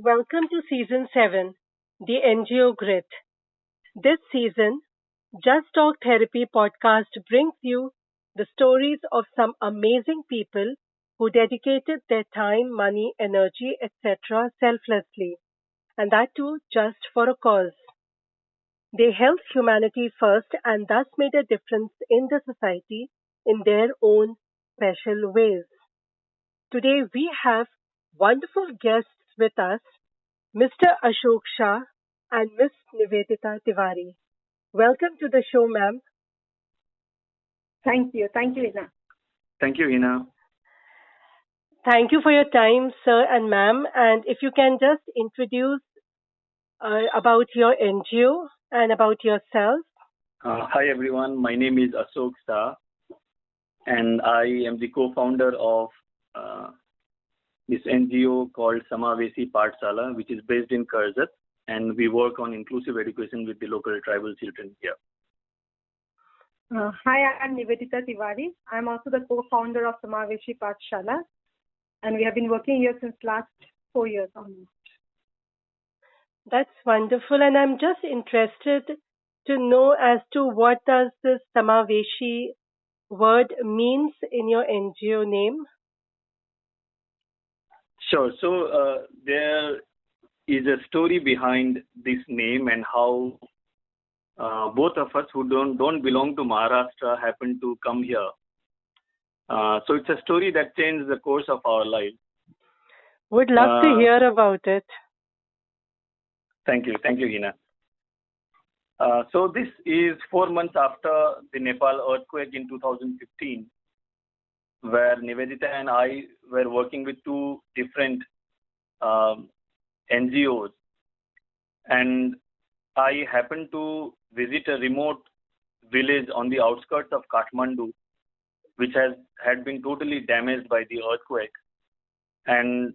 Welcome to Season 7, the NGO Grit. This season, Just Talk Therapy podcast brings you the stories of some amazing people who dedicated their time, money, energy, etc. selflessly, and that too just for a cause. They helped humanity first and thus made a difference in the society in their own special ways. Today we have wonderful guests with us, Mr. Ashok Shah and Miss Nivedita Tiwari. Welcome to the show, ma'am. Thank you. Thank you, Hina. Thank you, Hina. Thank you for your time, sir and ma'am. And if you can just introduce about your NGO and about yourself. Hi, everyone. My name is Ashok Shah, and I am the co-founder of this NGO called Samaaveshi Pathshaala, which is based in Karjat, and we work on inclusive education with the local tribal children here. Hi, I'm Nivedita Tiwari. I'm also the co-founder of Samaaveshi Pathshaala, and we have been working here since last 4 years almost. That's wonderful, and I'm just interested to know as to what does this Samaaveshi word means in your NGO name. Sure. So there is a story behind this name and how both of us who don't belong to Maharashtra happen to come here. So it's a story that changed the course of our life. Would love to hear about it. Thank you, Hina. So this is 4 months after the Nepal earthquake in 2015, where Nivedita and I were working with two different NGOs, and I happened to visit a remote village on the outskirts of Kathmandu, which had been totally damaged by the earthquake. And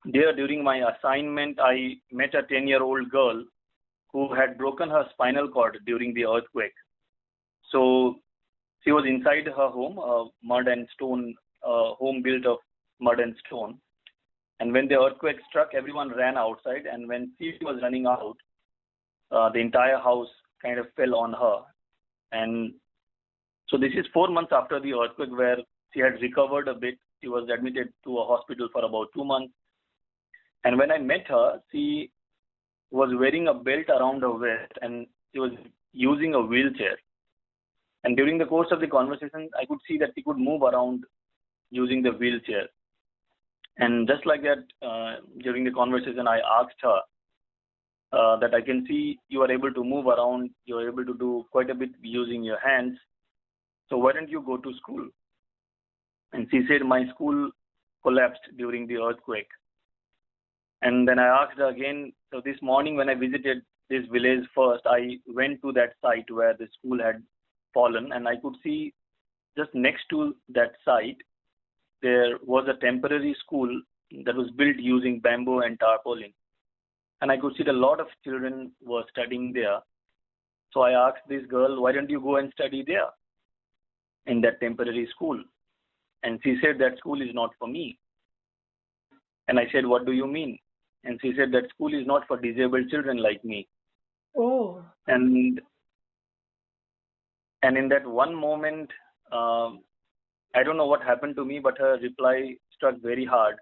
there, during my assignment, I met a 10-year-old girl who had broken her spinal cord during the earthquake. So she was inside her home, a mud and stone home built of mud and stone. And when the earthquake struck, everyone ran outside. And when she was running out, the entire house kind of fell on her. And so this is 4 months after the earthquake, where she had recovered a bit. She was admitted to a hospital for about 2 months. And when I met her, she was wearing a belt around her waist and she was using a wheelchair. And during the course of the conversation, I could see that she could move around using the wheelchair. And just like that, during the conversation, I asked her that I can see you are able to move around, you are able to do quite a bit using your hands. So why don't you go to school? And she said, my school collapsed during the earthquake. And then I asked her again. So this morning when I visited this village first, I went to that site where the school had fallen, and I could see just next to that site, there was a temporary school that was built using bamboo and tarpaulin. And I could see that a lot of children were studying there. So I asked this girl, why don't you go and study there in that temporary school? And she said, that school is not for me. And I said, what do you mean? And she said, that school is not for disabled children like me. Oh. And in that one moment, I don't know what happened to me, but her reply struck very hard.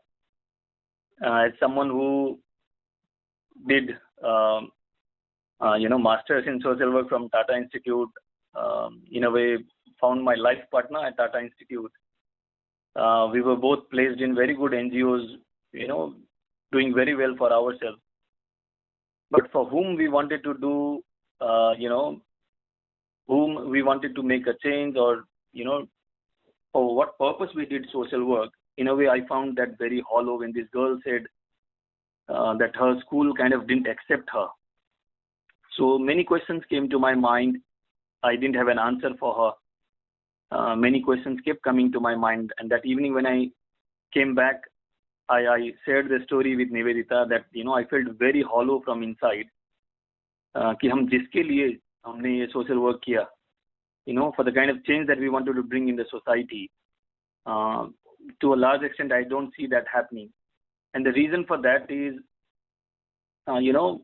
As someone who did, masters in social work from Tata Institute, in a way, found my life partner at Tata Institute. We were both placed in very good NGOs, doing very well for ourselves. But for whom we wanted to do, whom we wanted to make a change, or, for what purpose we did social work, in a way I found that very hollow when this girl said that her school kind of didn't accept her. So many questions came to my mind. I didn't have an answer for her. Many questions kept coming to my mind. And that evening when I came back, I shared the story with Nivedita that, I felt very hollow from inside. कि हम जिसके लिए हमने ये social work किया, for the kind of change that we wanted to bring in the society. To a large extent, I don't see that happening. And the reason for that is you know,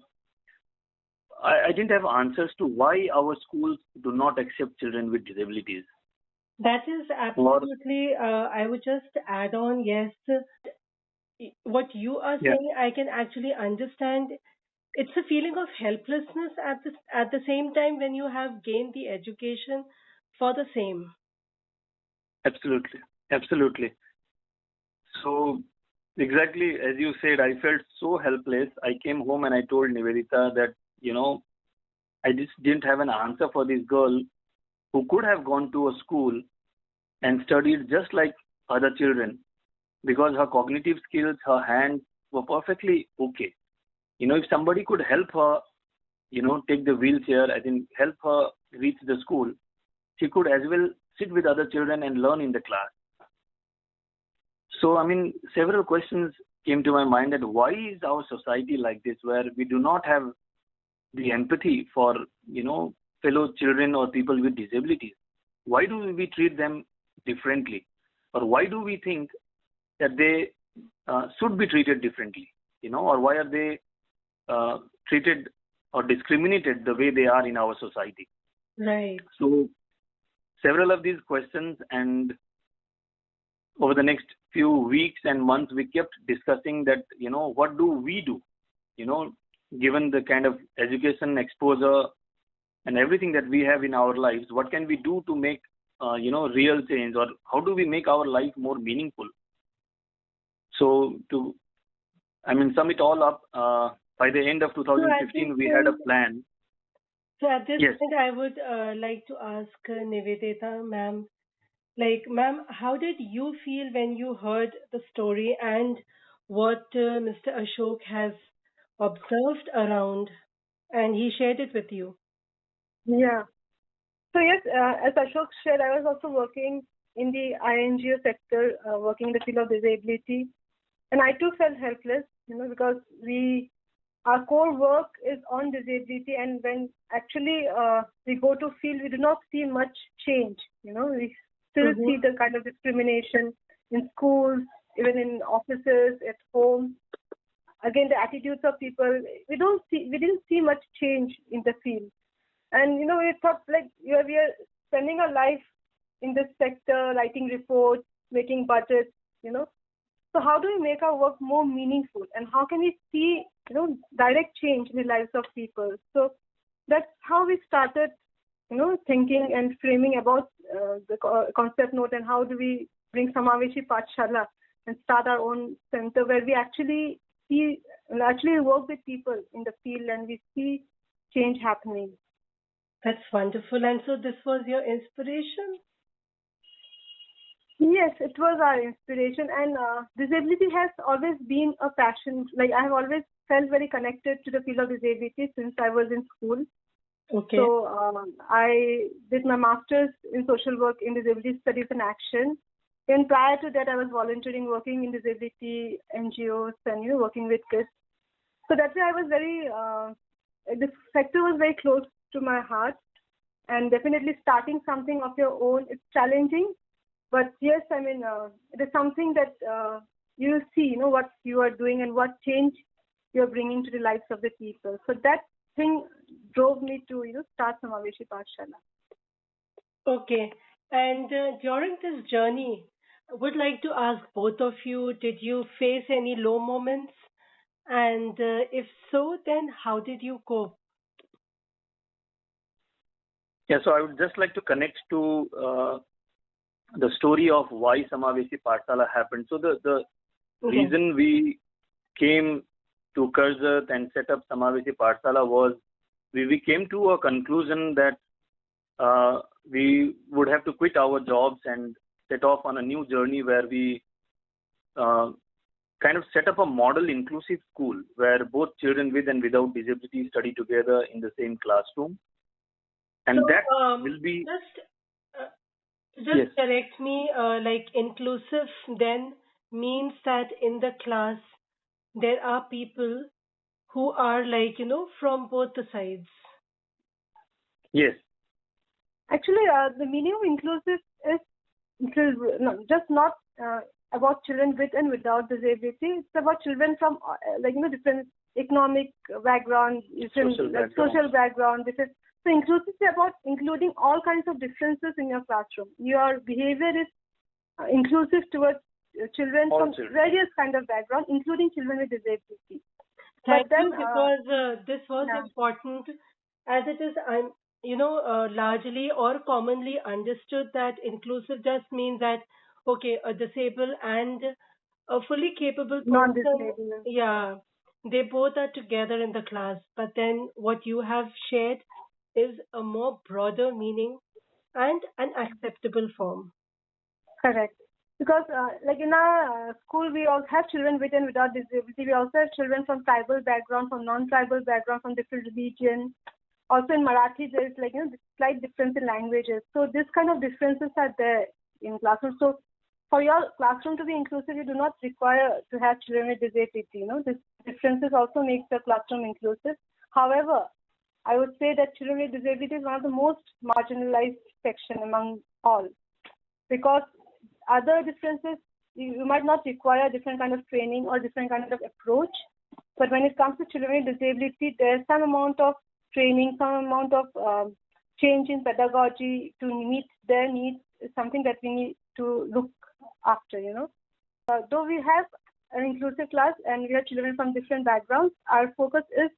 I didn't have answers to why our schools do not accept children with disabilities. That is Or absolutely, I would just add on, yes, what you are yeah, saying, I can actually understand. It's a feeling of helplessness at the same time when you have gained the education for the same. absolutely, absolutely. So exactly as you said, I felt so helpless. I came home and I told Nivedita that, I just didn't have an answer for this girl who could have gone to a school and studied just like other children because her cognitive skills, her hands were perfectly okay. If somebody could help her, take the wheelchair, I think help her reach the school, she could as well sit with other children and learn in the class. So, I mean, several questions came to my mind that why is our society like this, where we do not have the empathy for, fellow children or people with disabilities? Why do we treat them differently? Or why do we think that they should be treated differently? Or why are they treated or discriminated the way they are in our society? Right. So, several of these questions, and over the next few weeks and months, we kept discussing that, what do we do? You know, Given the kind of education exposure and everything that we have in our lives, what can we do to make, real change, or how do we make our life more meaningful? So, sum it all up, by the end of So at this 2015, we had a point, plan. so at this Yes. point, I would like to ask Nivedita, ma'am, like, ma'am, how did you feel when you heard the story and what Mr. Ashok has observed around and he shared it with you? Yeah. So yes, as Ashok shared, I was also working in the NGO sector, working in the field of disability, and I too felt helpless, because our core work is on disability, and when actually we go to field, we do not see much change. We still see Mm-hmm. the kind of discrimination in schools, even in offices, at home. Again, the attitudes of people, we didn't see much change in the field. And we thought like we are spending our life in this sector, writing reports, making budgets, so how do we make our work more meaningful, and how can we see direct change in the lives of people? So that's how we started thinking and framing about the concept note, and how do we bring Samaaveshi Pathshaala and start our own center where we actually work with people in the field and we see change happening. That's wonderful. And so this was your inspiration? Yes, it was our inspiration, and disability has always been a passion. Like, I have always felt very connected to the field of disability since I was in school. Okay. So I did my master's in social work in disability studies and action. And prior to that, I was volunteering, working in disability NGOs, and working with kids. So that's why I was this sector was very close to my heart. And definitely starting something of your own, it's challenging. But yes, it is something that you will see, what you are doing and what change you are bringing to the lives of the people. So that thing drove me to, start Samaaveshi Pathshaala. Okay. And during this journey, I would like to ask both of you, did you face any low moments? And if so, then how did you cope? Yeah, so I would just like to connect to the story of why Samaaveshi Pathshaala happened. So the Okay. reason we came to Karjat and set up Samaaveshi Pathshaala was we came to a conclusion that we would have to quit our jobs and set off on a new journey where we uh, kind of set up a model inclusive school where both children with and without disability study together in the same classroom. And So that will be, uh, yes, just correct me, like inclusive then means that in the class there are people who are like, from both the sides. yes, Actually, the meaning of inclusive is just not about children with and without disability. It's about children from different economic background, different social background. So inclusive is about including all kinds of differences in your classroom. Your behavior is inclusive towards children from various kind of background, including children with disability. Thank you, because this was important, as it is, largely or commonly understood that inclusive just means that, okay, a disabled and a fully capable person, non-disabled, yeah, they both are together in the class. But then what you have shared is a more broader meaning and an acceptable form. Correct. Because like in our school, we also have children with and without disability. We also have children from tribal background, from non-tribal background, from different religion. Also in Marathi, there is slight difference in languages. So this kind of differences are there in classroom. So for your classroom to be inclusive, you do not require to have children with disability. This differences also makes the classroom inclusive. However, I would say that children with disability is one of the most marginalized section among all, because other differences, you might not require different kind of training or different kind of approach. But when it comes to children with disability, there's some amount of training, some amount of change in pedagogy to meet their needs is something that we need to look after, Though we have an inclusive class and we have children from different backgrounds, our focus is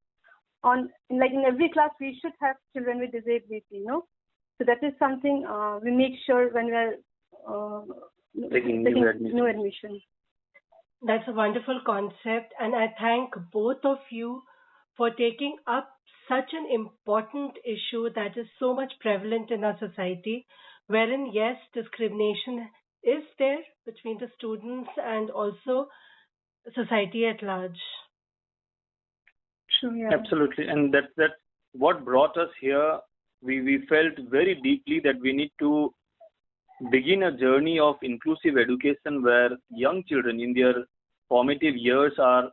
on, in every class, we should have children with disability, So that is something we make sure when we are taking new admission. That's a wonderful concept, and I thank both of you for taking up such an important issue that is so much prevalent in our society, wherein, yes, discrimination is there between the students and also society at large. Sure, yeah. Absolutely, and that's what brought us here. We felt very deeply that we need to begin a journey of inclusive education where young children in their formative years are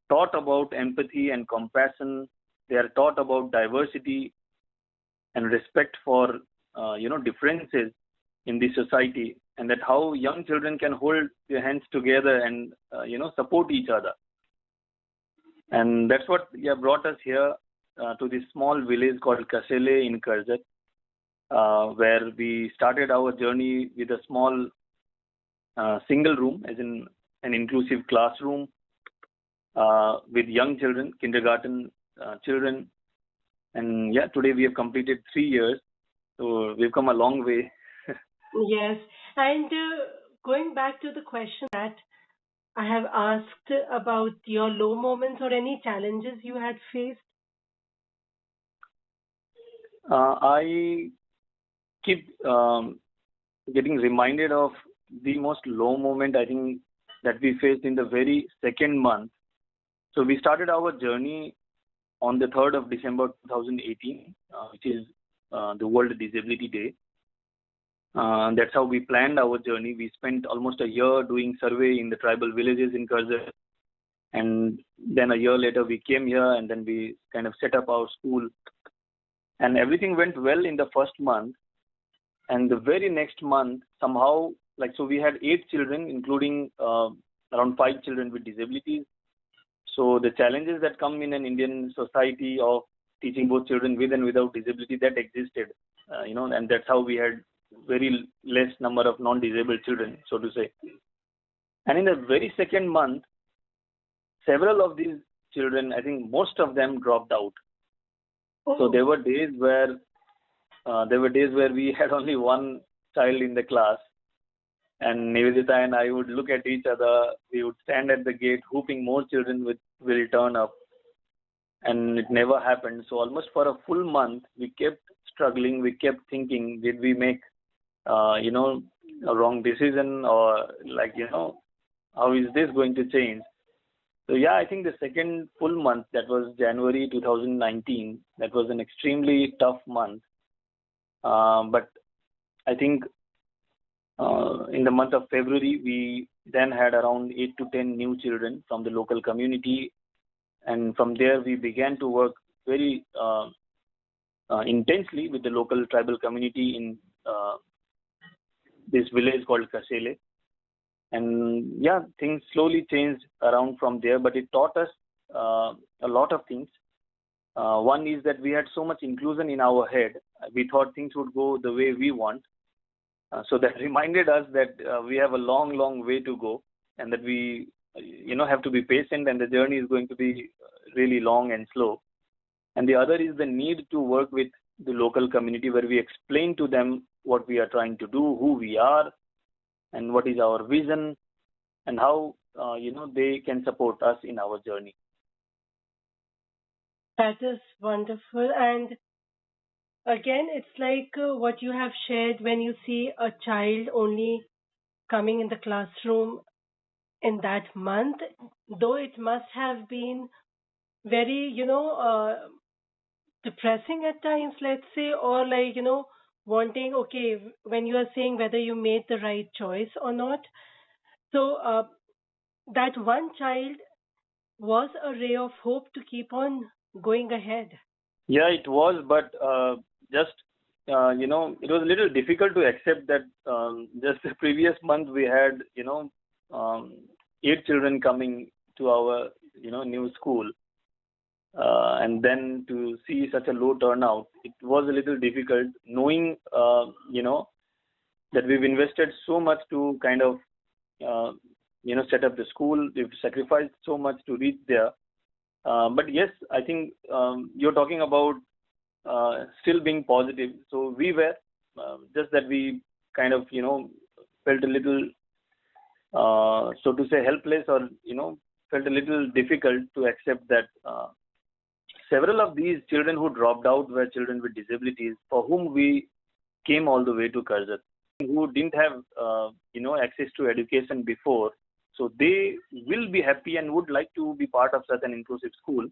taught about empathy and compassion. They are taught about diversity and respect for differences in the society, and that how young children can hold their hands together and support each other. And that's what brought us here to this small village called Kasele in Karjat, where we started our journey with a small single room, as in an inclusive classroom with young children, kindergarten children. And today we have completed 3 years, so we've come a long way. Yes, and going back to the question that I have asked about your low moments or any challenges you had faced. I keep getting reminded of the most low moment, I think, that we faced in the very second month. So we started our journey on the 3rd of December 2018, which is the World Disability Day. That's how we planned our journey. We spent almost a year doing survey in the tribal villages in Karjat, and then a year later we came here, and then we kind of set up our school, and everything went well in the first month. And the very next month, somehow, so we had 8 children, including around 5 children with disabilities. So the challenges that come in an Indian society of teaching both children with and without disability, that existed, and that's how we had very less number of non-disabled children, so to say. And in the very second month, several of these children, I think most of them dropped out. Oh. So there were days where we had only one child in the class, and Nivedita and I would look at each other. We would stand at the gate hoping more children will turn up, and it never happened. So almost for a full month, we kept struggling. We kept thinking, did we make a wrong decision, or how is this going to change? So I think the second full month, that was January 2019, that was an extremely tough month. But I think in the month of February, we then had around 8 to 10 new children from the local community. And from there, we began to work very intensely with the local tribal community in this village called Kasele. And yeah, things slowly changed around from there, but it taught us a lot of things. One is that we had so much inclusion in our head. We thought things would go the way we want. So that reminded us that we have a long, long way to go, and that we, have to be patient, and the journey is going to be really long and slow. And the other is the need to work with the local community, where we explain to them what we are trying to do, who we are, and what is our vision, and how they can support us in our journey. That is wonderful. And again, it's like what you have shared when you see a child only coming in the classroom in that month, though it must have been very, depressing at times, let's say, or like, wanting, okay, when you are saying whether you made the right choice or not. So, that one child was a ray of hope to keep on going ahead. Yeah, it was, but just it was a little difficult to accept that just the previous month we had um, 8 children coming to our new school, and then to see such a low turnout, it was a little difficult, knowing that we've invested so much to kind of uh, set up the school. We've sacrificed so much to reach there. But yes, I think you're talking about still being positive. So we were just that we kind of felt a little so to say helpless, or felt a little difficult to accept that several of these children who dropped out were children with disabilities, for whom we came all the way to Karjat, who didn't have access to education before. So they will be happy and would like to be part of such an inclusive school.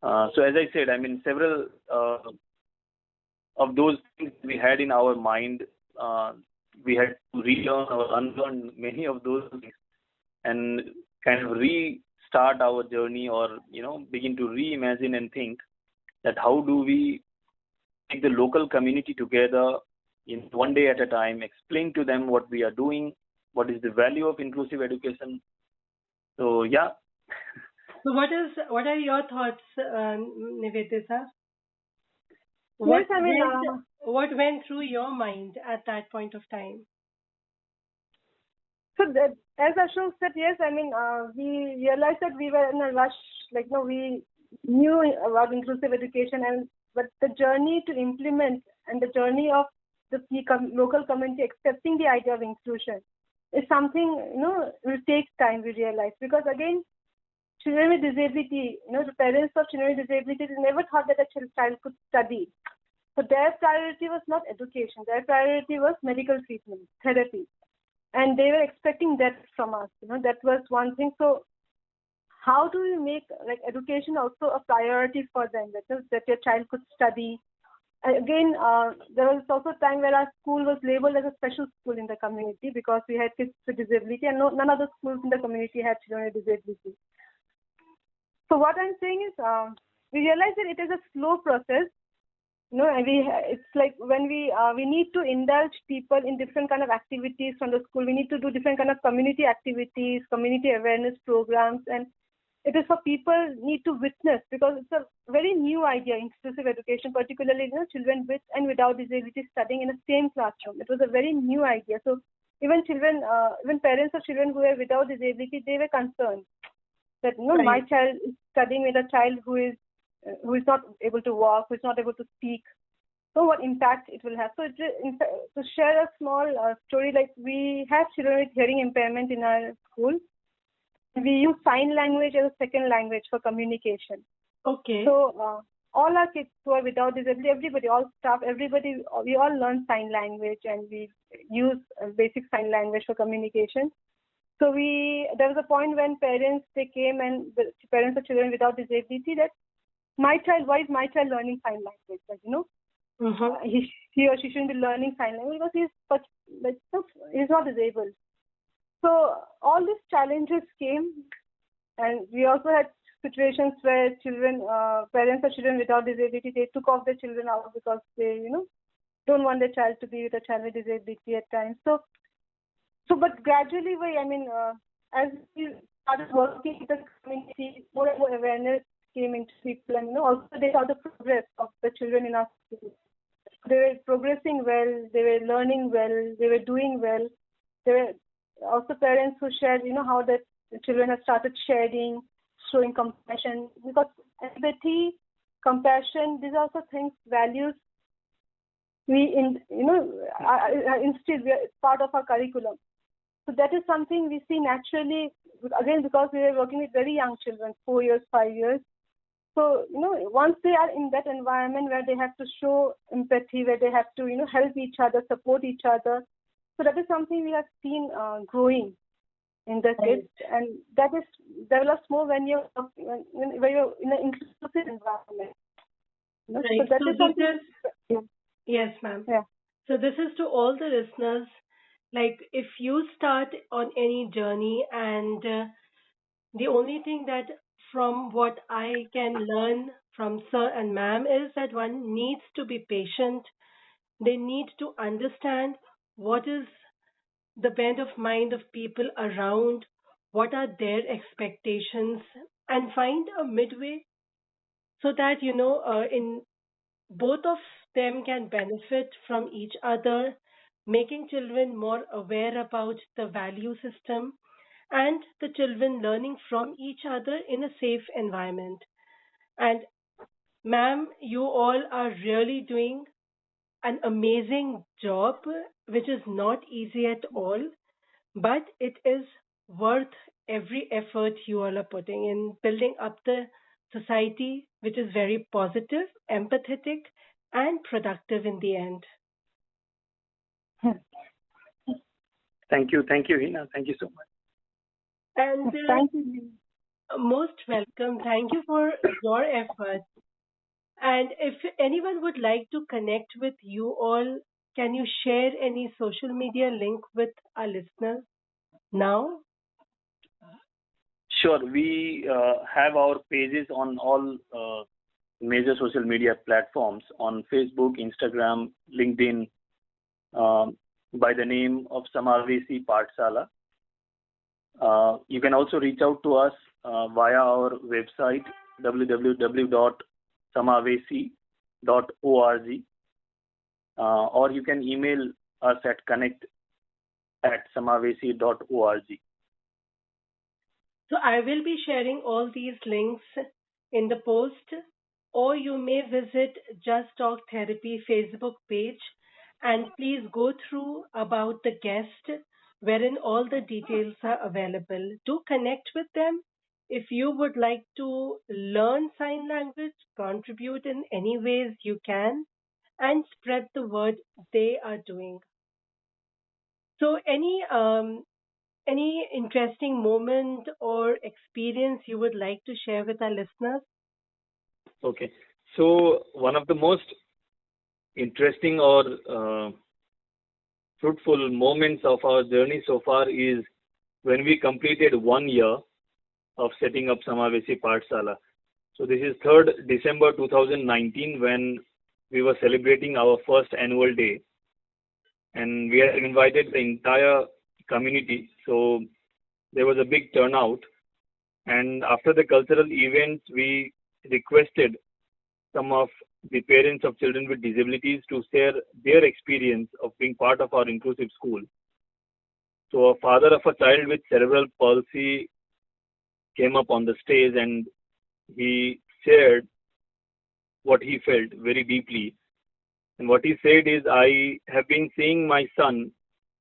So as I said, I mean, several of those things we had in our mind, we had to relearn or unlearn many of those things, and kind of restart our journey, or begin to reimagine and think that how do we take the local community together in one day at a time, explain to them what we are doing, what is the value of inclusive education. So yeah. So, what are your thoughts, Nivedita? Yes, What went through your mind at that point of time? so that, as Ashok said, yes, we realized that we were in a rush, like, no, we knew about inclusive education, but the journey to implement and the journey of the local community accepting the idea of inclusion is something, will take time, we realize. Because again, children with disability, the parents of children with disability, they never thought that a child could study. So their priority was not education. Their priority was medical treatment, therapy. And they were expecting that from us. That was one thing. So how do we make like education also a priority for them? That your child could study. Again, there was also a time where our school was labeled as a special school in the community because we had kids with disability, and none of the schools in the community had children with disability. So what I'm saying is, we realize that it is a slow process. It's like when we need to indulge people in different kind of activities from the school. We need to do different kind of community activities, community awareness programs, and it is for people need to witness, because it's a very new idea, inclusive education, particularly children with and without disability studying in the same classroom. It was a very new idea. So even even parents of children who are without disability, they were concerned that Right. my child is studying with a child who is not able to walk, who is not able to speak. So what impact it will have? So to share a small story, like we have children with hearing impairment in our school. We use sign language as a second language for communication. Okay. So all our kids who are without disability, everybody, all staff, everybody, we all learn sign language, and we use basic sign language for communication. So there was a point when parents, they came, and the parents of children without disability, that why is my child learning sign language? Mm-hmm. He or she shouldn't be learning sign language because he's not disabled. So all these challenges came, and we also had situations where parents of children without disability, they took off their children out because they, don't want their child to be with a child with disability at times. So So, but gradually, as we started working with the community, more and more awareness came into people, and also they saw the progress of the children in our school. They were progressing well, they were learning well, they were doing well. There were also parents who shared, how the children have started sharing, showing compassion, because empathy, compassion, these are also things, values instead it's part of our curriculum. So that is something we see naturally, again, because we are working with very young children, 4 years, 5 years. So, once they are in that environment where they have to show empathy, where they have to, help each other, support each other. So that is something we have seen growing in the kids, and that is develops more when you're in an inclusive environment. Right. So that So is something. yes, ma'am. Yeah. So this is to all the listeners. Like, if you start on any journey, and the only thing that from what I can learn from sir and ma'am is that one needs to be patient. They need to understand what is the bent of mind of people around, what are their expectations, and find a midway so that, in both of them can benefit from each other, making children more aware about the value system and the children learning from each other in a safe environment. And, ma'am, you all are really doing an amazing job, which is not easy at all, but it is worth every effort you all are putting in building up the society, which is very positive, empathetic, and productive in the end. Thank you, Hina. Thank you so much. And Thank you. most welcome. Thank you for your effort. And if anyone would like to connect with you all, can you share any social media link with our listeners now? Sure, we have our pages on all major social media platforms on Facebook, Instagram, LinkedIn, by the name of Samaaveshi Pathshaala. You can also reach out to us via our website www.samaaveshi.org, or you can email us at connect@samaaveshi.org. So I will be sharing all these links in the post, or you may visit Just Talk Therapy Facebook page and please go through about the guest, wherein all the details are available. Do connect with them. If you would like to learn sign language, contribute in any ways you can, and spread the word they are doing. So, any interesting moment or experience you would like to share with our listeners? Okay. So one of the most interesting or fruitful moments of our journey so far is when we completed 1 year of setting up Samaaveshi Pathshaala. So this is 3rd December 2019 when we were celebrating our first annual day, and we had invited the entire community. So there was a big turnout, and after the cultural events, we requested some of the parents of children with disabilities to share their experience of being part of our inclusive school. So a father of a child with cerebral palsy came up on the stage and he shared what he felt very deeply. And what he said is, I have been seeing my son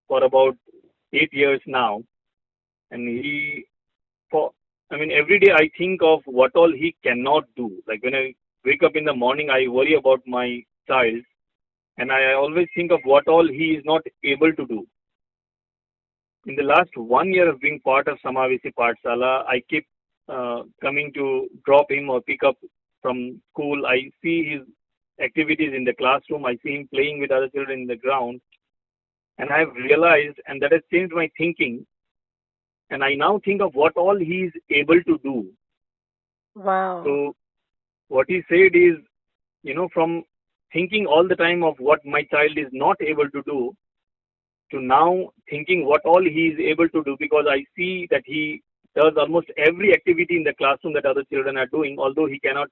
for about 8 years now, and every day I think of what all he cannot do. Like when I wake up in the morning, I worry about my child, and I always think of what all he is not able to do. In the last 1 year of being part of Samaaveshi Pathshaala, I keep coming to drop him or pick up from school. I see his activities in the classroom. I see him playing with other children in the ground. And I have realized, and that has changed my thinking, and I now think of what all he is able to do. Wow. So what he said is, from thinking all the time of what my child is not able to do, to now thinking what all he is able to do, because I see that he does almost every activity in the classroom that other children are doing, although he cannot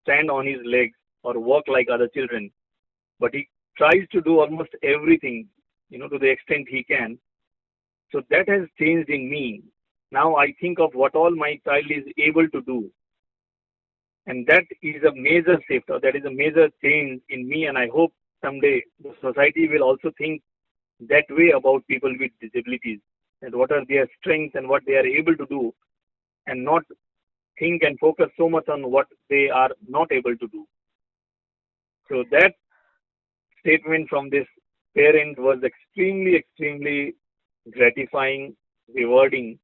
stand on his legs or walk like other children. But he tries to do almost everything, to the extent he can. So that has changed in me. Now I think of what all my child is able to do. And that is a major shift, or that is a major change in me. And I hope someday the society will also think that way about people with disabilities, and what are their strengths and what they are able to do, and not think and focus so much on what they are not able to do. So that statement from this parent was extremely, extremely gratifying, rewarding,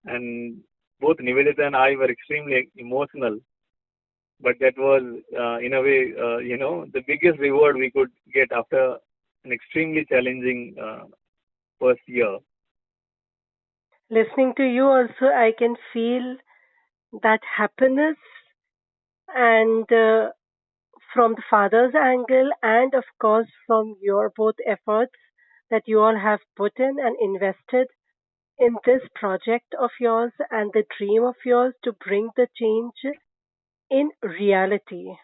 and both Nivedita and I were extremely emotional. But that was, in a way, the biggest reward we could get after an extremely challenging first year. Listening to you also, I can feel that happiness and from the father's angle, and of course from your both efforts that you all have put in and invested in this project of yours and the dream of yours to bring the change in reality.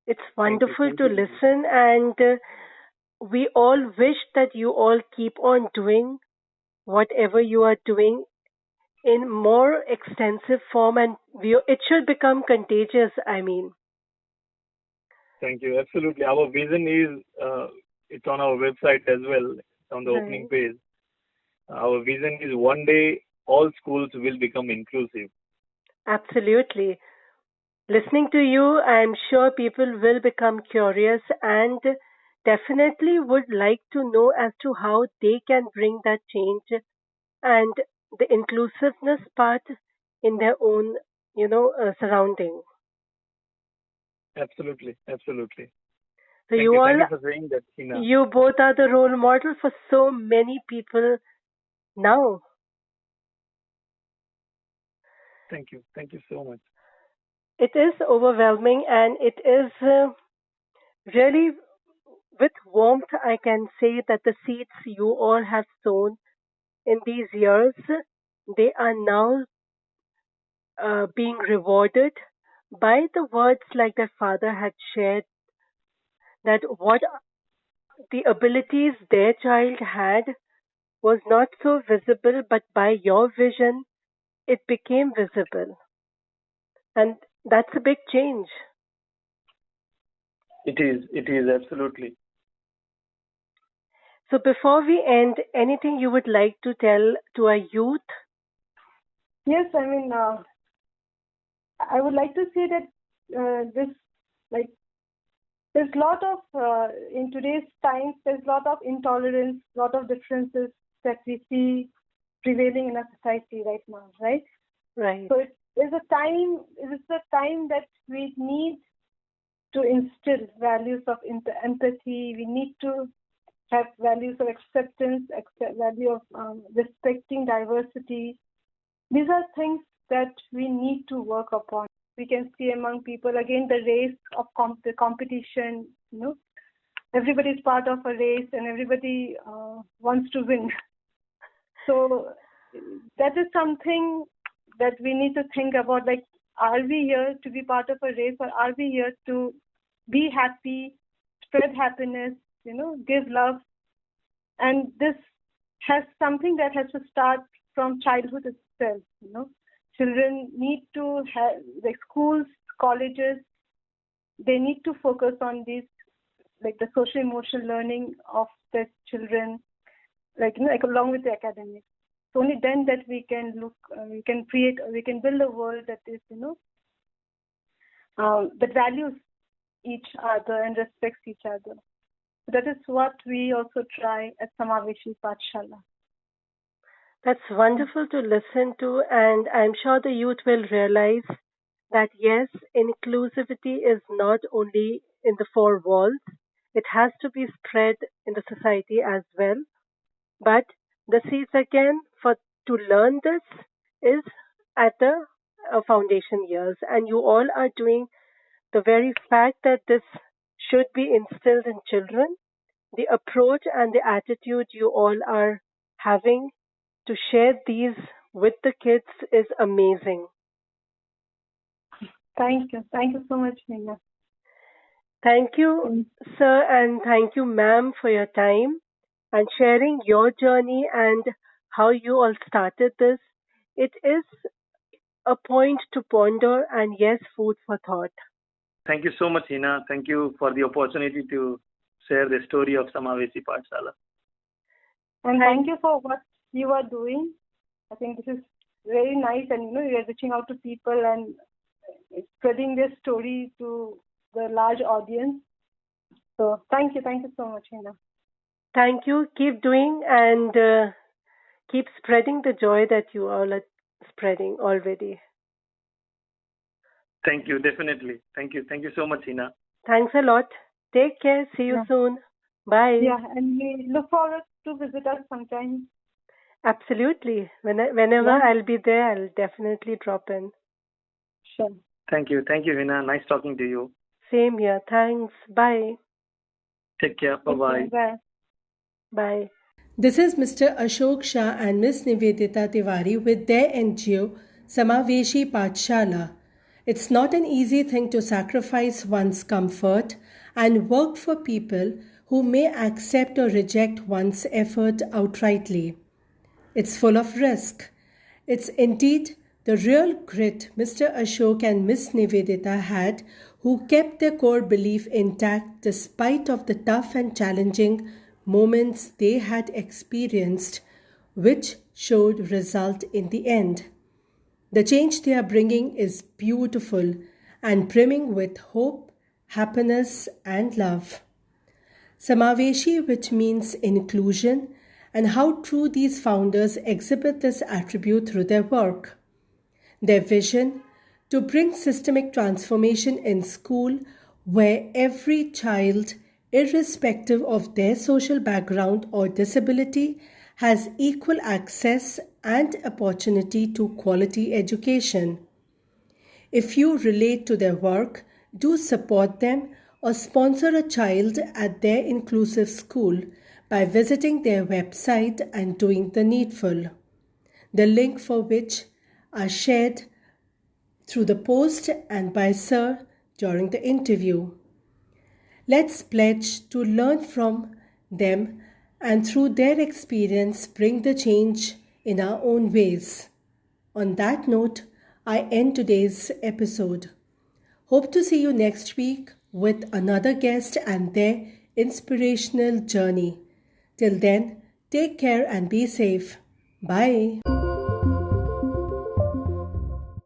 It's Thank you. wonderful Thank to you. listen, and we all wish that you all keep on doing whatever you are doing in more extensive form, and it should become contagious. I mean, Thank you. Absolutely. Our vision is, it's on our website as well, on the opening right. page. Our vision is one day all schools will become inclusive. Absolutely. Listening to you, I'm sure people will become curious and definitely would like to know as to how they can bring that change and the inclusiveness part in their own, surrounding. Absolutely. Absolutely. So Thank you you. all, Thank you for saying that, Hina. you both are the role model for so many people now. Thank you. Thank you so much. It is overwhelming, and it is really with warmth I can say that the seeds you all have sown in these years, they are now being rewarded by the words like their father had shared, that what the abilities their child had was not so visible, but by your vision, it became visible. And that's a big change. It is. It is absolutely. So, before we end, anything you would like to tell to our youth? Yes, I mean, I would like to say that this, like, there's a lot of, in today's times, there's a lot of intolerance, a lot of differences that we see prevailing in our society right now, right? Right. So it is a time that we need to instill values of empathy. We need to have values of acceptance, value of respecting diversity. These are things that we need to work upon. We can see among people again the race of the competition. Everybody is part of a race, and everybody wants to win. So that is something that we need to think about. Like, are we here to be part of a race, or are we here to be happy, spread happiness, give love? And this has something that has to start from childhood itself. Children need to have, like, schools, colleges, they need to focus on these, like the social emotional learning of the children, like along with the academics. So only then that we can we can create, we can build a world that is, that values each other and respects each other. That is what we also try at Samaaveshi Pathshaala. That's wonderful to listen to, and I'm sure the youth will realize that yes, inclusivity is not only in the four walls, it has to be spread in the society as well. But the seeds again for to learn this is at the foundation years, and you all are doing the very fact that this should be instilled in children. the approach and the attitude you all are having to share these with the kids is amazing. Thank you. Thank you so much, Hina. Thank you, sir, and thank you, ma'am, for your time and sharing your journey and how you all started this. It is a point to ponder and yes, food for thought. Thank you so much, Hina. Thank you for the opportunity to share the story of Samaaveshi Pathshaala. And thank you for what you are doing. I think this is very nice, and you are reaching out to people and spreading this story to the large audience. So thank you so much, Hina. Thank you. Keep doing and keep spreading the joy that you all are spreading already. Thank you, definitely. Thank you so much, Hina. Thanks a lot. Take care. See you soon. Bye. Yeah, and we look forward to visit us sometime. Absolutely. Whenever I'll be there, I'll definitely drop in. Sure. Thank you, Hina. Nice talking to you. Same here. Thanks. Bye. Take care. Bye-bye. Bye. Bye. This is Mr. Ashok Shah and Miss Nivedita Tiwari with their NGO, Samaaveshi Pathshaala. It's not an easy thing to sacrifice one's comfort and work for people who may accept or reject one's effort outrightly. It's full of risk. It's indeed the real grit Mr. Ashok and Miss Nivedita had, who kept their core belief intact despite of the tough and challenging moments they had experienced, which showed result in the end. The change they are bringing is beautiful and brimming with hope, happiness, and love. Samaaveshi, which means inclusion, and how true these founders exhibit this attribute through their work. Their vision to bring systemic transformation in school where every child, irrespective of their social background or disability, has equal access and opportunity to quality education. If you relate to their work, do support them or sponsor a child at their inclusive school by visiting their website and doing the needful. The link for which are shared through the post and by Sir during the interview. Let's pledge to learn from them and through their experience bring the change in our own ways. On that note, I end today's episode. Hope to see you next week with another guest and their inspirational journey. Till then, take care and be safe. Bye.